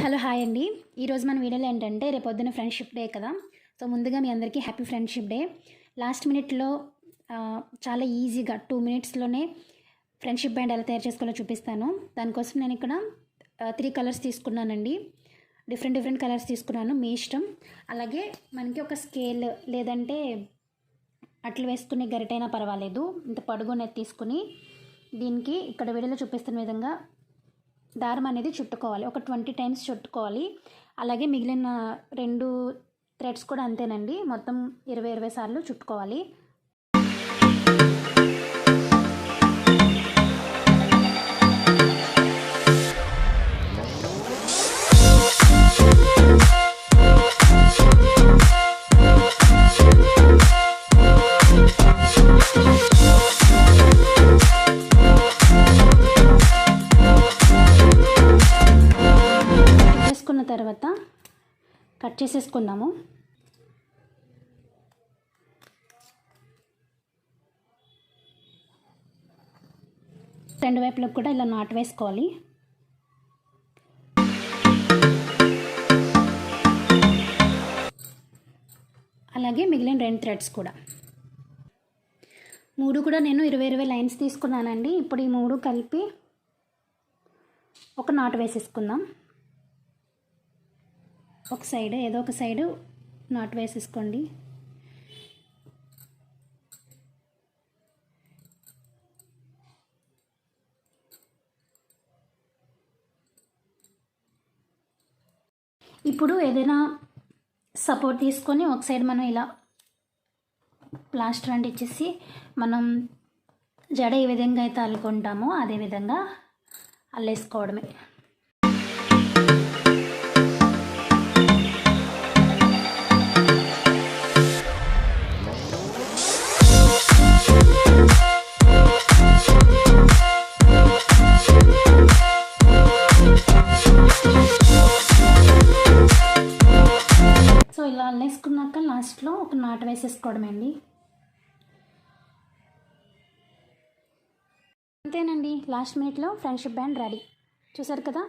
Hello hi అండి. ఈరోజు మన వీడియోలో ఏంటంటే రేపొద్దున ఫ్రెండ్షిప్ డే కదా. సో ముందుగా మీ అందరికీ హ్యాపీ ఫ్రెండ్షిప్ డే. లాస్ట్ మినిట్లో చాలా ఈజీగా 2 మినిట్స్లోనే ఫ్రెండ్షిప్ బ్యాండ్ ఎలా తయారు చేసుకోవాలో చూపిస్తాను. దానికోసం నేను ఇక్కడ 3 కలర్స్ తీసుకున్నానండి. డిఫరెంట్ కలర్స్ తీసుకున్నాను, మీ ఇష్టం. అలాగే మనకి ఒక స్కేల్ లేదంటే అట్లు వేసుకునే గరిటైనా పర్వాలేదు, ఇంత పొడుగునేది తీసుకుని దీనికి ఇక్కడ వీడియోలో చూపిస్తున్న విధంగా దారం అనేది చుట్టుకోవాలి. ఒక 20 టైమ్స్ చుట్టుకోవాలి. అలాగే మిగిలిన 2 థ్రెడ్స్ కూడా అంతేనండి, మొత్తం 20 సార్లు చుట్టుకోవాలి. తర్వాత కట్ చేసేసుకుందాము. రెండు వైపులకు కూడా ఇలా నాటు వేసుకోవాలి. అలాగే మిగిలిన 2 థ్రెడ్స్ కూడా 3 కూడా నేను 20 లైన్స్ తీసుకున్నానండి. ఇప్పుడు ఈ 3 కలిపి ఒక నాటు వేసేసుకుందాం. ఒక సైడ్ ఏదో ఒక సైడు నాటు వేసేసుకోండి. ఇప్పుడు ఏదైనా సపోర్ట్ తీసుకొని ఒక సైడ్ మనం ఇలా ప్లాస్టర్ అంటించేసి మనం జడ ఏ విధంగా అయితే అల్లుకుంటామో అదే విధంగా అల్లేసుకోవడమే. ఇలా అల్లేసుకున్నాక లాస్ట్లో ఒక నాటు వేసేసుకోవడమే అండి. అంతేనండి, లాస్ట్ మినిట్లో ఫ్రెండ్షిప్ బ్యాండ్ రెడీ. చూసారు కదా.